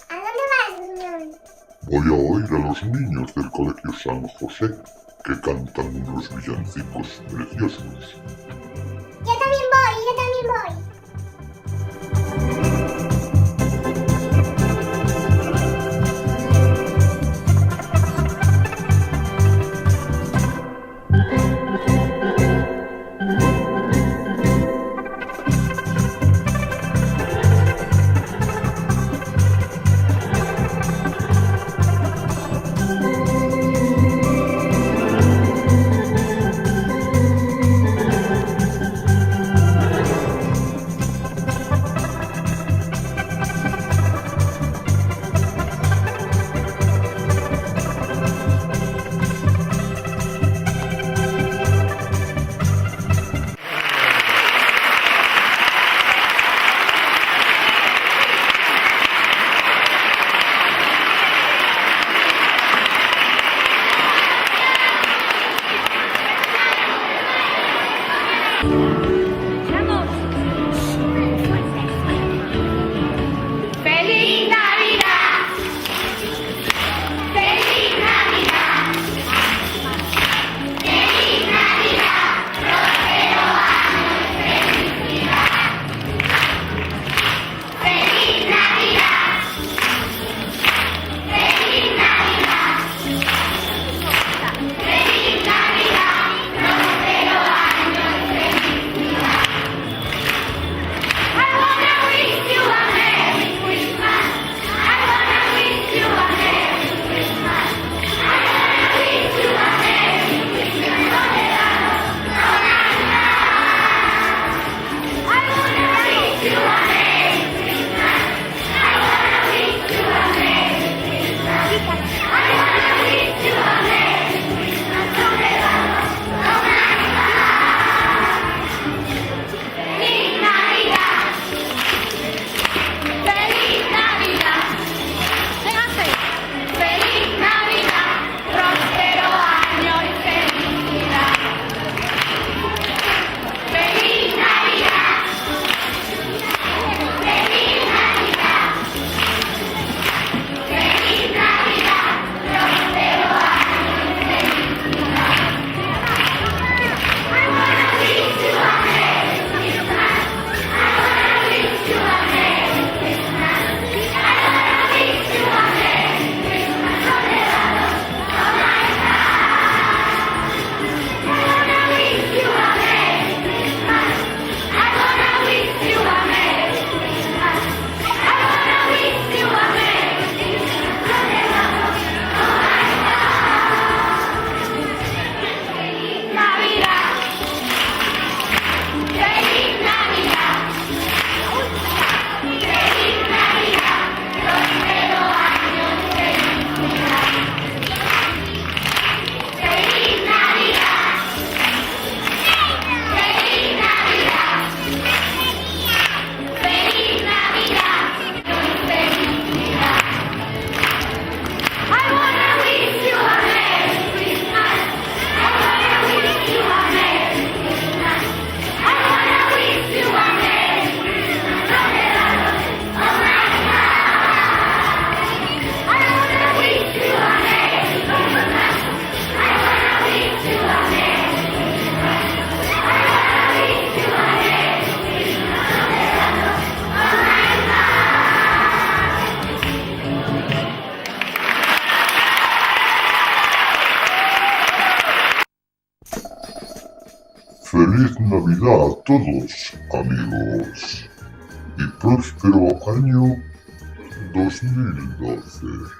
¿A dónde vas, Gruñón? Voy a oír a los niños del Colegio San José que cantan unos villancicos preciosos. Yo también voy. ¡Feliz Navidad! ¡Feliz Navidad! ¡Feliz Navidad! ¡Próspero año y felicidad! ¡Feliz Navidad! ¡Feliz Navidad! ¡Feliz Navidad! ¡Próspero año y felicidad! I wanna wish you a Merry Christmas. I wanna wish you a Merry Christmas. I wanna wish you a Merry Christmas. No regalo, no Navidad. I wanna wish you a Merry Christmas. I wanna wish you a Merry Christmas. I wanna wish you a Merry Christmas. No regalo, no Navidad. Feliz Navidad. ¡Feliz Navidad! ¡Feliz Navidad! ¡Próspero año y felicidad! ¡Feliz Navidad! ¡Feliz Navidad! ¡Feliz Navidad! ¡Próspero año y felicidad! I wanna wish you a Merry Christmas. I wanna wish you a Merry Christmas. I wanna wish you a Merry Christmas. No regalo, no Navidad. I wanna wish you a Merry Christmas. I wanna wish you a Merry Christmas. I wanna wish you a Merry Christmas. No regalo, no Navidad. Feliz Navidad. ¡Feliz Navidad! ¡Feliz Navidad! ¡Próspero año y felicidad! ¡Feliz Navidad! ¡Feliz Navidad! ¡Feliz Navidad! ¡Y felicidad! I wanna wish you a Merry Christmas. I wanna wish you a Merry Christmas. I wanna wish you a Merry Christmas. No regalo, no Navidad. I wanna wish you a Merry Christmas. I wanna wish you a Merry Christmas. I wanna wish you a Merry Christmas. No regalo, no Feliz Navidad a todos, amigos, y próspero año 2012.